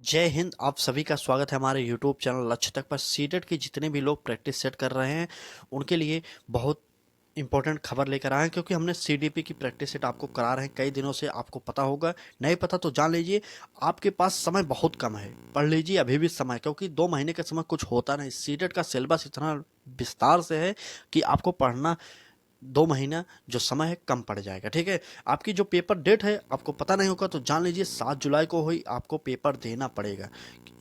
जय हिंद। आप सभी का स्वागत है हमारे YouTube चैनल लक्ष्य तक पर। सीटेट के जितने भी लोग प्रैक्टिस सेट कर रहे हैं उनके लिए बहुत इंपॉर्टेंट खबर लेकर आए हैं, क्योंकि हमने सीडीपी की प्रैक्टिस सेट आपको करा रहे हैं कई दिनों से। आपको पता होगा, नहीं पता तो जान लीजिए। आपके पास समय बहुत कम है, पढ़ लीजिए अभी भी समय, क्योंकि 2 महीने का समय कुछ होता नहीं। सीटेट का सिलेबस इतना विस्तार से है कि आपको पढ़ना 2 महीना जो समय है कम पड़ जाएगा। ठीक है, आपकी जो पेपर डेट है आपको पता नहीं होगा तो जान लीजिए 7 जुलाई को ही आपको पेपर देना पड़ेगा।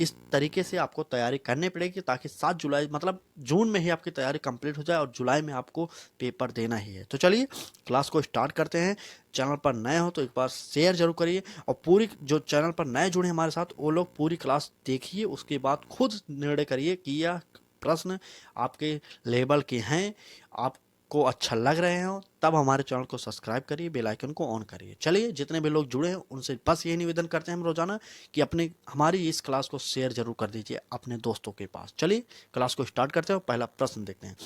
इस तरीके से आपको तैयारी करनी पड़ेगी ताकि 7 जुलाई मतलब जून में ही आपकी तैयारी कंप्लीट हो जाए और जुलाई में आपको पेपर देना ही है। तो चलिए क्लास को स्टार्ट करते हैं। चैनल पर नए हो तो एक बार शेयर जरूर करिए, और पूरी जो चैनल पर नए जुड़े हमारे साथ वो लोग पूरी क्लास देखिए, उसके बाद खुद निर्णय करिए कि यह प्रश्न आपके लेवल के हैं, आप को अच्छा लग रहे हो, तब हमारे चैनल को सब्सक्राइब करिए, बेल आइकन को ऑन करिए। चलिए, जितने भी लोग जुड़े हैं उनसे बस यही निवेदन करते हैं हम रोजाना कि अपने हमारी इस क्लास को शेयर जरूर कर दीजिए अपने दोस्तों के पास। चलिए क्लास को स्टार्ट करते हैं। पहला प्रश्न देखते हैं।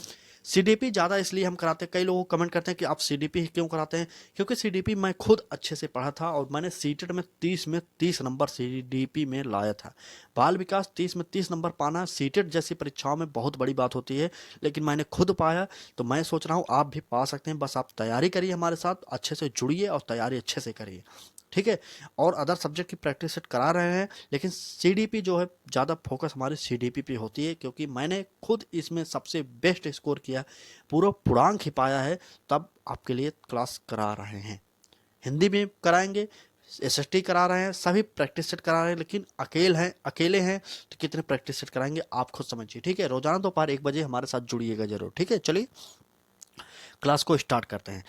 सीडीपी ज़्यादा इसलिए हम कराते हैं, कई लोग कमेंट करते हैं कि आप सीडीपी क्यों कराते हैं। क्योंकि सीडीपी मैं खुद अच्छे से पढ़ा था और मैंने सीटेट में 30 नंबर सीडीपी में लाया था। बाल विकास 30 नंबर पाना सीटेट जैसी परीक्षाओं में बहुत बड़ी बात होती है, लेकिन मैंने खुद पाया। तो मैं सोच रहा हूँ आप भी पा सकते हैं, बस आप तैयारी करिए, हमारे साथ अच्छे से जुड़िए और तैयारी अच्छे से करिए। ठीक है, और अदर सब्जेक्ट की प्रैक्टिस सेट करा रहे हैं, लेकिन सीडीपी जो है ज़्यादा फोकस हमारी सीडीपी पे होती है, क्योंकि मैंने खुद इसमें सबसे बेस्ट स्कोर किया, पूरा पूर्णांक ही पाया है। तब आपके लिए क्लास करा रहे हैं। हिंदी में कराएंगे, एसएसटी करा रहे हैं, सभी प्रैक्टिस सेट करा रहे हैं, लेकिन अकेले हैं तो कितने प्रैक्टिस सेट कराएंगे आप खुद समझिए। ठीक है, रोजाना दोपहर 1 बजे हमारे साथ जुड़िएगा जरूर। ठीक है, चलिए क्लास को स्टार्ट करते हैं।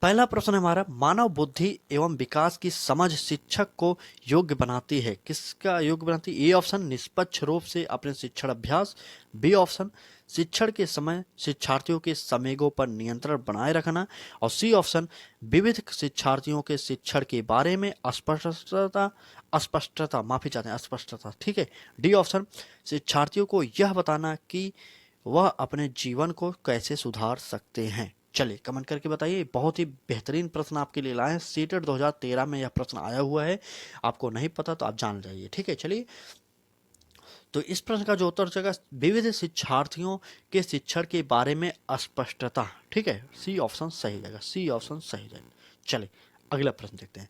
पहला प्रश्न है हमारा, मानव बुद्धि एवं विकास की समझ शिक्षक को योग्य बनाती है। किसका योग्य बनाती है? ए ऑप्शन, निष्पक्ष रूप से अपने शिक्षण अभ्यास। बी ऑप्शन, शिक्षण के समय शिक्षार्थियों के संवेगों पर नियंत्रण बनाए रखना। और सी ऑप्शन, विविध शिक्षार्थियों के शिक्षण के बारे में अस्पष्टता माफी चाहते हैं अस्पष्टता। ठीक है, डी ऑप्शन, शिक्षार्थियों को यह बताना कि वह अपने जीवन को कैसे सुधार सकते हैं। चलिए कमेंट करके बताइए। बहुत ही बेहतरीन प्रश्न आपके लिए लाए हैं, सीटेट 2013 में यह प्रश्न आया हुआ है। आपको नहीं पता तो आप जान जाइए। ठीक है, चलिए तो इस प्रश्न का जो उत्तर हो जाएगा, विविध शिक्षार्थियों के शिक्षण के बारे में अस्पष्टता। ठीक है, सी ऑप्शन सही जाएगा, सी ऑप्शन सही जाएगा। चलिए अगला प्रश्न देखते हैं।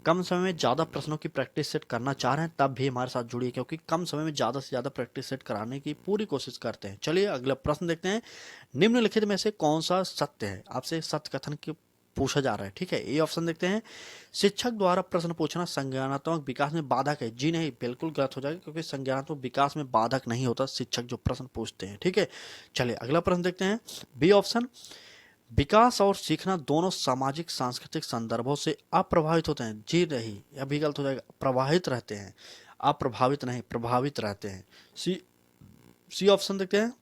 कम समय में ज़्यादा प्रश्नों की प्रैक्टिस सेट करना चाह रहे हैं तब भी हमारे साथ जुड़िए, क्योंकि कम समय में ज़्यादा से ज़्यादा प्रैक्टिस सेट कराने की पूरी कोशिश करते हैं। चलिए अगला प्रश्न देखते हैं। निम्नलिखित में से कौन सा सत्य है? आपसे सत्य कथन की पूछा जा रहा है। ठीक है, ए ऑप्शन देखते हैं। शिक्षक द्वारा प्रश्न पूछना संज्ञानात्मक विकास में बाधक है। जी नहीं, बिल्कुल गलत हो जाएगा, क्योंकि संज्ञानात्मक विकास में बाधक नहीं होता शिक्षक जो प्रश्न पूछते हैं। ठीक है, चलिए अगला प्रश्न देखते हैं। बी ऑप्शन, विकास और सीखना दोनों सामाजिक सांस्कृतिक संदर्भों से अप्रभावित होते हैं। जी नहीं, यह भी गलत हो जाएगा, प्रभावित रहते हैं। अप्रभावित नहीं, प्रभावित रहते हैं। सी सी ऑप्शन देखते हैं।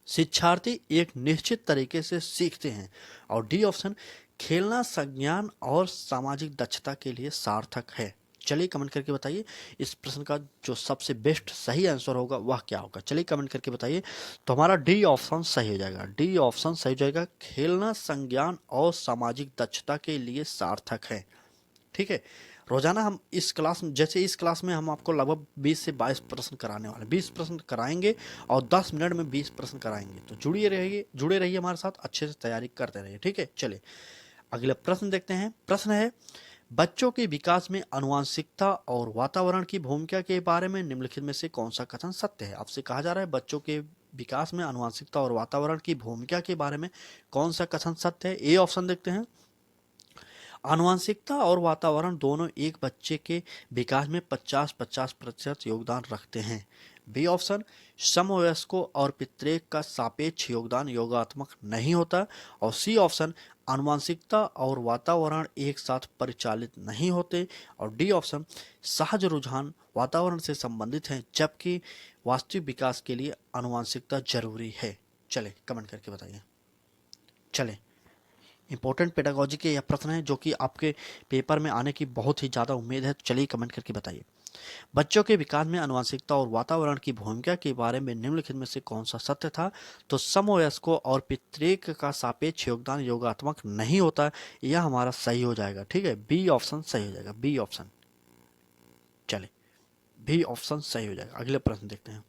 शिक्षार्थी एक निश्चित तरीके से सीखते हैं। और डी ऑप्शन, खेलना संज्ञान और सामाजिक दक्षता के लिए सार्थक है। चलिए कमेंट करके बताइए इस प्रश्न का जो सबसे बेस्ट सही आंसर होगा वह क्या होगा। चलिए कमेंट करके बताइए। तो हमारा डी ऑप्शन सही हो जाएगा, डी ऑप्शन सही हो जाएगा, खेलना संज्ञान और सामाजिक दक्षता के लिए सार्थक है। ठीक है, रोजाना हम इस क्लास में, जैसे इस क्लास में हम आपको लगभग 20 से 22 प्रश्न कराने वाले, 20 प्रश्न कराएंगे और 10 मिनट में 20 प्रश्न कराएंगे। तो जुड़े रहिए हमारे साथ, अच्छे से तैयारी करते रहिए। ठीक है, चलिए अगला प्रश्न देखते हैं। प्रश्न है, बच्चों के विकास में आनुवंशिकता और वातावरण की भूमिका के बारे में निम्नलिखित में से कौन सा कथन सत्य है? आपसे कहा जा रहा है बच्चों के विकास में आनुवंशिकता और वातावरण की भूमिका के बारे में कौन सा कथन सत्य है। ए ऑप्शन देखते हैं। आनुवंशिकता और वातावरण दोनों एक बच्चे के विकास में 50-50% योगदान रखते हैं। बी ऑप्शन, समवयस्कों और पितृेक का सापेक्ष योगदान योगात्मक नहीं होता। और सी ऑप्शन, आनुवंशिकता और वातावरण एक साथ परिचालित नहीं होते। और डी ऑप्शन, सहज रुझान वातावरण से संबंधित हैं जबकि वास्तविक विकास के लिए आनुवंशिकता जरूरी है। चले कमेंट करके बताइए। चले, इंपॉर्टेंट पेडागोजी के यह प्रश्न है जो कि आपके पेपर में आने की बहुत ही ज़्यादा उम्मीद है। तो चलिए कमेंट करके बताइए। बच्चों के विकास में आनुवंशिकता और वातावरण की भूमिका के बारे में निम्नलिखित में से कौन सा सत्य था? तो समवयस्कों और पितृेक का सापेक्ष योगदान योगात्मक नहीं होता। यह हमारा सही हो जाएगा। ठीक है, बी ऑप्शन सही हो जाएगा, बी ऑप्शन। चलिए बी ऑप्शन सही हो जाएगा। अगले प्रश्न देखते हैं।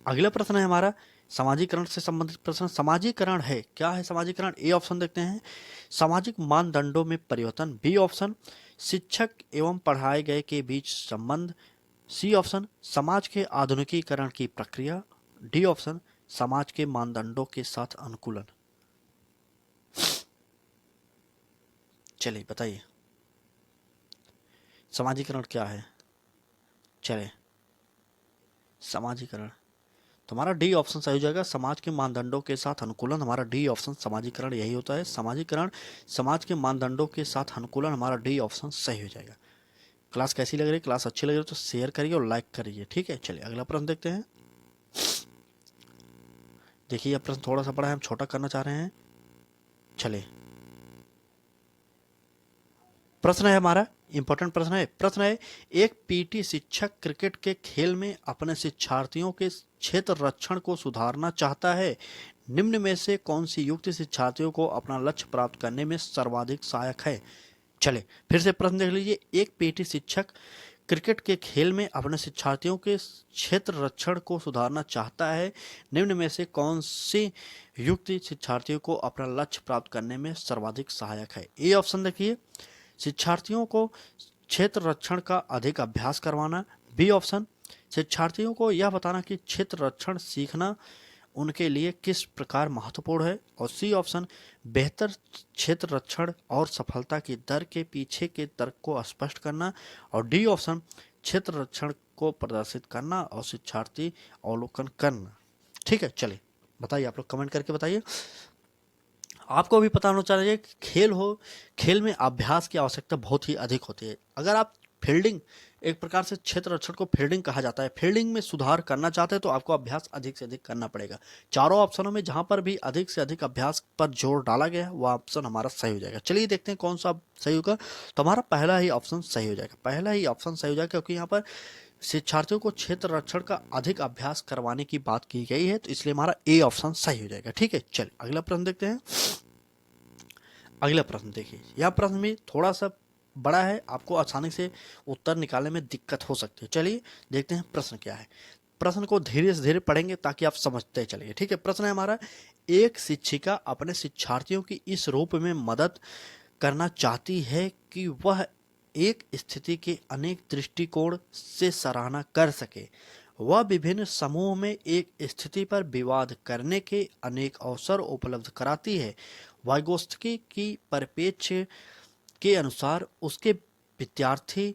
अगला प्रश्न है हमारा सामाजिकरण से संबंधित प्रश्न। समाजीकरण है क्या है समाजीकरण? ए ऑप्शन देखते हैं सामाजिक मानदंडों में परिवर्तन, बी ऑप्शन शिक्षक एवं पढ़ाए गए के बीच संबंध, सी ऑप्शन समाज के आधुनिकीकरण की प्रक्रिया, डी ऑप्शन समाज के मानदंडों के साथ अनुकूलन। चलिए बताइए समाजीकरण क्या है। चलिए समाजीकरण तुम्हारा डी ऑप्शन सही हो जाएगा, समाज के मानदंडों के साथ अनुकूलन। हमारा डी ऑप्शन समाजीकरण यही होता है, समाजीकरण समाज के मानदंडों के साथ अनुकूलन। हमारा डी ऑप्शन सही हो जाएगा। क्लास कैसी लग रही है? क्लास अच्छी लग रही है तो शेयर करिए और लाइक करिए, ठीक है। चलिए अगला प्रश्न देखते हैं। देखिए यह प्रश्न थोड़ा सा बड़ा है, हम छोटा करना चाह रहे हैं। चलिए प्रश्न है हमारा इंपॉर्टेंट प्रश्न है एक पीटी शिक्षक क्रिकेट के खेल में अपने शिक्षार्थियों के क्षेत्र रक्षण को सुधारना चाहता है। निम्न में से कौन सी युक्ति शिक्षार्थियों को अपना लक्ष्य प्राप्त करने में सर्वाधिक सहायक है? चले फिर से प्रश्न देख लीजिए। एक पीटी शिक्षक क्रिकेट के खेल में अपने शिक्षार्थियों के क्षेत्र रक्षण को सुधारना चाहता है। निम्न में से कौन सी युक्ति शिक्षार्थियों को अपना लक्ष्य प्राप्त करने में सर्वाधिक सहायक है? ए ऑप्शन देखिए शिक्षार्थियों को क्षेत्र रक्षण का अधिक अभ्यास करवाना, बी ऑप्शन शिक्षार्थियों को यह बताना कि क्षेत्र रक्षण सीखना उनके लिए किस प्रकार महत्वपूर्ण है, और सी ऑप्शन बेहतर क्षेत्र रक्षण और सफलता की दर के पीछे के तर्क को स्पष्ट करना, और डी ऑप्शन क्षेत्र रक्षण को प्रदर्शित करना और शिक्षार्थी अवलोकन करना। ठीक है चलिए बताइए, आप लोग कमेंट करके बताइए। आपको भी पता होना चाहिए कि खेल में अभ्यास की आवश्यकता बहुत ही अधिक होती है। अगर आप फील्डिंग एक प्रकार से क्षेत्र रक्षण को फील्डिंग कहा जाता है, फील्डिंग में सुधार करना चाहते हैं तो आपको अभ्यास अधिक से अधिक करना पड़ेगा। चारों ऑप्शनों में जहां पर भी अधिक से अधिक अभ्यास पर जोर डाला गया है वह ऑप्शन हमारा सही हो जाएगा। चलिए देखते हैं कौन सा सही होगा। तो हमारा पहला ही ऑप्शन सही हो जाएगा, पहला ही ऑप्शन सही हो जाएगा, क्योंकि यहाँ पर शिक्षार्थियों को क्षेत्र रक्षण का अधिक अभ्यास करवाने की बात की गई है, तो इसलिए हमारा ए ऑप्शन सही हो जाएगा। ठीक है चलिए अगला प्रश्न देखते हैं। अगला प्रश्न देखिए, यह प्रश्न भी थोड़ा सा बड़ा है, आपको आसानी से उत्तर निकालने में दिक्कत हो सकती है। चलिए देखते हैं प्रश्न क्या है। प्रश्न को धीरे से धीरे पढ़ेंगे ताकि आप समझते चलिए। ठीक है प्रश्न है हमारा एक शिक्षिका अपने शिक्षार्थियों की इस रूप में मदद करना चाहती है कि वह एक स्थिति के अनेक दृष्टिकोण से सराहना कर सके। वह विभिन्न समूह में एक स्थिति पर विवाद करने के अनेक अवसर उपलब्ध कराती है। वाइगोत्स्की की परिप्रेक्ष्य के अनुसार उसके विद्यार्थी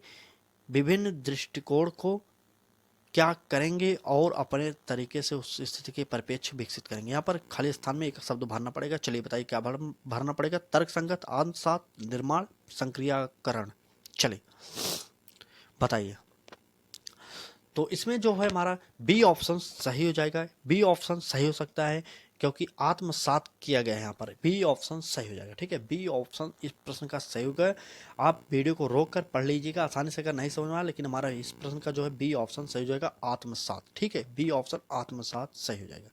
विभिन्न दृष्टिकोण को क्या करेंगे और अपने तरीके से उस स्थिति के परिप्रेक्ष्य विकसित करेंगे। यहाँ पर खाली स्थान में एक शब्द भरना पड़ेगा। चलिए बताइए क्या भरना पड़ेगा? तर्क संगत, आत्मसात, निर्माण, संक्रियाकरण। चलिए बताइए। तो इसमें जो है हमारा बी ऑप्शन सही हो जाएगा। बी ऑप्शन सही हो सकता है क्योंकि आत्मसात किया गया है, यहाँ पर बी ऑप्शन सही हो जाएगा। ठीक है बी ऑप्शन इस प्रश्न का सही होगा। आप वीडियो को रोक कर पढ़ लीजिएगा आसानी से अगर नहीं समझ में आया, लेकिन हमारा इस प्रश्न का जो है बी ऑप्शन सही हो जाएगा, आत्मसात। ठीक है बी ऑप्शन आत्मसात सही हो जाएगा।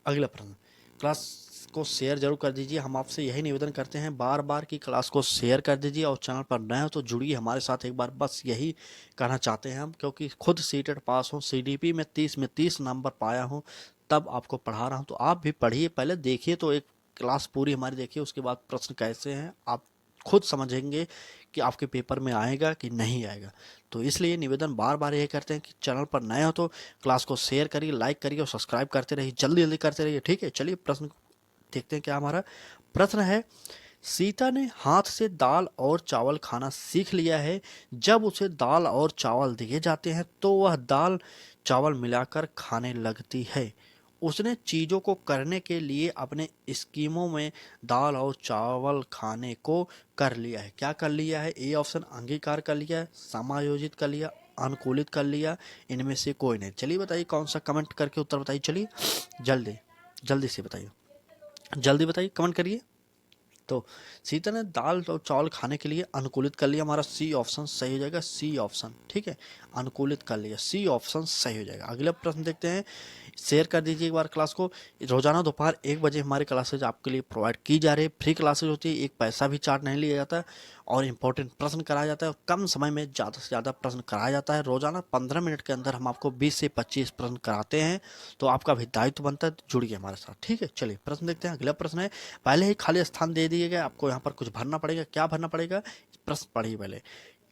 अगला प्रश्न, क्लास को शेयर जरूर कर दीजिए। हम आपसे यही निवेदन करते हैं बार बार कि क्लास को शेयर कर दीजिए, और चैनल पर नए हो तो जुड़िए हमारे साथ एक बार, बस यही कहना चाहते हैं हम, क्योंकि खुद सीटेट पास हो, सीडीपी में 30 नंबर पाया हूँ, तब आपको पढ़ा रहा हूँ। तो आप भी पढ़िए, पहले देखिए तो एक क्लास पूरी हमारी देखिए, उसके बाद प्रश्न कैसे हैं आप खुद समझेंगे कि आपके पेपर में आएगा कि नहीं आएगा। तो इसलिए निवेदन बार बार ये करते हैं कि चैनल पर नए हो तो क्लास को शेयर करिए, लाइक करिए और सब्सक्राइब करते रहिए, जल्दी जल्दी करते रहिए। ठीक है चलिए प्रश्न देखते हैं क्या हमारा प्रश्न है। सीता ने हाथ से दाल और चावल खाना सीख लिया है। जब उसे दाल और चावल दिए जाते हैं तो वह दाल चावल मिलाकर खाने लगती है। उसने चीजों को करने के लिए अपने स्कीमों में दाल और चावल खाने को कर लिया है। क्या कर लिया है? ए ऑप्शन अंगीकार कर लिया, समायोजित कर लिया, अनुकूलित कर लिया, इनमें से कोई नहीं। चलिए बताइए कौन सा, कमेंट करके उत्तर बताइए। चलिए जल्दी जल्दी से बताइए, जल्दी बताइए, कमेंट करिए। तो सीता ने दाल और चावल खाने के लिए अनुकूलित कर लिया, हमारा सी ऑप्शन सही हो जाएगा, सी ऑप्शन। ठीक है अनुकूलित कर लिया, सी ऑप्शन सही हो जाएगा। अगला प्रश्न देखते हैं। शेयर कर दीजिए एक बार क्लास को। रोजाना दोपहर 1 बजे हमारी क्लासेज आपके लिए प्रोवाइड की जा रही है, फ्री क्लासेज होती है, एक पैसा भी चार्ज नहीं लिया जाता, और इम्पोर्टेंट प्रश्न कराया जाता है और कम समय में ज़्यादा से ज़्यादा प्रश्न कराया जाता है। रोजाना 15 मिनट के अंदर हम आपको 20 से 25 प्रश्न कराते हैं, तो आपका भी दायित्व बनता है, तो जुड़िए हमारे साथ, ठीक है। चलिए प्रश्न देखते हैं। अगला प्रश्न है, पहले ही खाली स्थान दे दिए गए, आपको यहाँ पर कुछ भरना पड़ेगा। क्या भरना पड़ेगा, प्रश्न पढ़िए पहले।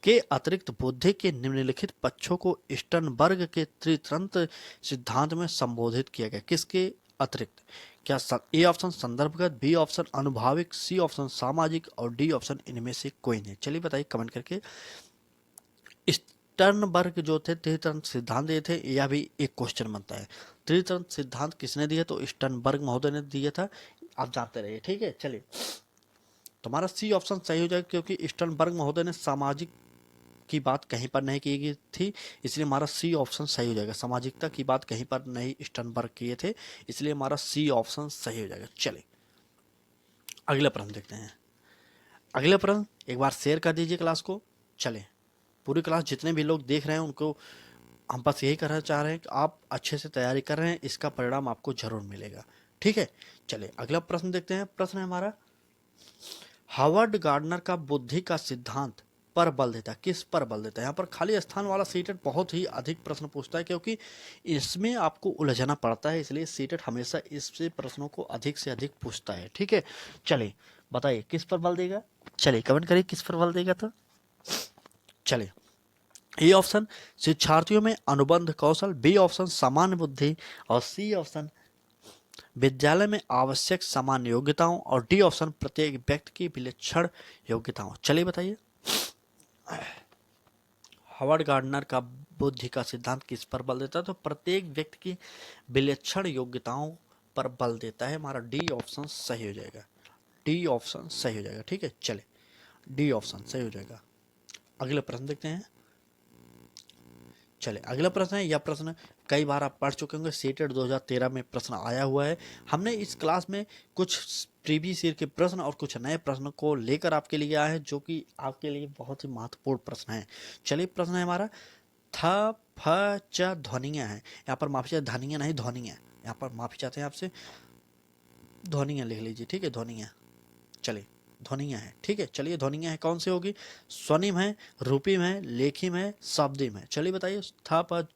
के अतिरिक्त बुद्धि के निम्नलिखित पक्षों को स्टर्नबर्ग के त्रितंत्र सिद्धांत में संबोधित किया गया। किसके अतिरिक्त? क्या ए ऑप्शन संदर्भगत, बी ऑप्शन अनुभाविक, सी ऑप्शन सामाजिक और डी ऑप्शन इनमें से कोई नहीं। चलिए बताइए कमेंट करके। स्टर्नबर्ग जो थे त्रितंत्र सिद्धांत दिए थे, यह भी एक क्वेश्चन बनता है। त्रितंत्र सिद्धांत किसने दिया? तो स्टर्नबर्ग महोदय ने दिया था, आप जानते रहिए, ठीक है। चलिए तुम्हारा सी ऑप्शन सही हो जाएगा, क्योंकि स्टर्नबर्ग महोदय ने सामाजिक की बात कहीं पर नहीं की गई थी, इसलिए हमारा सी ऑप्शन सही हो जाएगा। सामाजिकता की बात कहीं पर नहीं स्टर्नबर्ग किए थे, इसलिए हमारा सी ऑप्शन सही हो जाएगा। चलिए अगला प्रश्न देखते हैं। अगला प्रश्न एक बार शेयर कर दीजिए क्लास को। चले पूरी क्लास जितने भी लोग देख रहे हैं उनको हम बस यही करना चाह रहे हैं कि आप अच्छे से तैयारी कर रहे हैं, इसका परिणाम आपको जरूर मिलेगा, ठीक है। चलिए अगला प्रश्न देखते हैं। प्रश्न है हमारा, हार्वर्ड गार्डनर का बुद्धि का सिद्धांत पर बल देता है। किस पर बल देता है? यहाँ पर खाली स्थान वाला सीटेट बहुत ही अधिक प्रश्न पूछता है, क्योंकि इसमें आपको उलझना पड़ता है, इसलिए सीटेट हमेशा इससे प्रश्नों को अधिक से अधिक पूछता है, ठीक है। चलिए बताइए किस पर बल देगा, चलिए कमेंट करिए किस पर बल देगा। तो चलिए ए ऑप्शन शिक्षार्थियों में अनुबंध कौशल, बी ऑप्शन सामान्य बुद्धि और सी ऑप्शन विद्यालय में आवश्यक सामान्य योग्यताओं और डी ऑप्शन प्रत्येक व्यक्ति की विलक्षण योग्यताओं। चलिए बताइए हार्वर्ड गार्डनर का बुद्धि का सिद्धांत किस पर बल देता है? तो प्रत्येक व्यक्ति की विलक्षण योग्यताओं पर बल देता है। हमारा डी ऑप्शन सही हो जाएगा, डी ऑप्शन सही हो जाएगा, ठीक है। चले डी ऑप्शन सही हो जाएगा। अगले प्रश्न देखते हैं। चले अगला प्रश्न है, यह प्रश्न कई बार आप पढ़ चुके होंगे, सीटेट 2013 में प्रश्न आया हुआ है। हमने इस क्लास में कुछ प्रीवियस ईयर के प्रश्न और कुछ नए प्रश्न को लेकर आपके लिए आया है, जो कि आपके लिए बहुत ही महत्वपूर्ण प्रश्न है। चलिए प्रश्न है हमारा, थ फ च ध्वनियाँ हैं, यहाँ पर माफी चाहते, धनिया नहीं ध्वनियाँ, यहाँ पर माफी चाहते हैं आपसे, ध्वनियाँ लिख लीजिए, ठीक है, ध्वनियाँ। चलिए ध्वनियाँ हैं, ठीक है। चलिए ध्वनियाँ हैं, कौन सी होगी? स्वनिम है, रूपिम है, लेखिम है, शब्दिम है। चलिए बताइए था प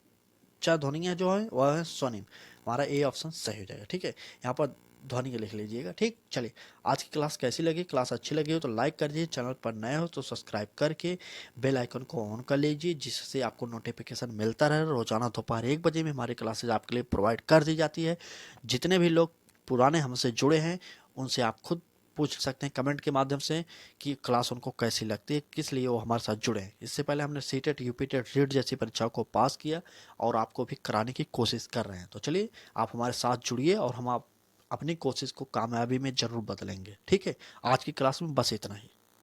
चा ध्वनियाँ जो है वह है स्वनिम। हमारा ए ऑप्शन सही हो जाएगा, ठीक है। यहाँ पर ध्वनि लिख लीजिएगा, ठीक। चलिए आज की क्लास कैसी लगी? क्लास अच्छी लगी हो तो लाइक कर दीजिए, चैनल पर नए हो तो सब्सक्राइब करके बेल आइकन को ऑन कर लीजिए, जिससे आपको नोटिफिकेशन मिलता रहे। रोजाना दोपहर 1 बजे में हमारी क्लासेज आपके लिए प्रोवाइड कर दी जाती है। जितने भी लोग पुराने हमसे जुड़े हैं उनसे आप खुद पूछ सकते हैं कमेंट के माध्यम से कि क्लास उनको कैसी लगती है, किस लिए वो हमारे साथ जुड़े हैं। इससे पहले हमने सीटेट, यूपीटेट, रीट जैसी परीक्षाओं को पास किया और आपको भी कराने की कोशिश कर रहे हैं। तो चलिए आप हमारे साथ जुड़िए और हम आप अपनी कोशिश को कामयाबी में ज़रूर बदलेंगे, ठीक है। आज की क्लास में बस इतना ही।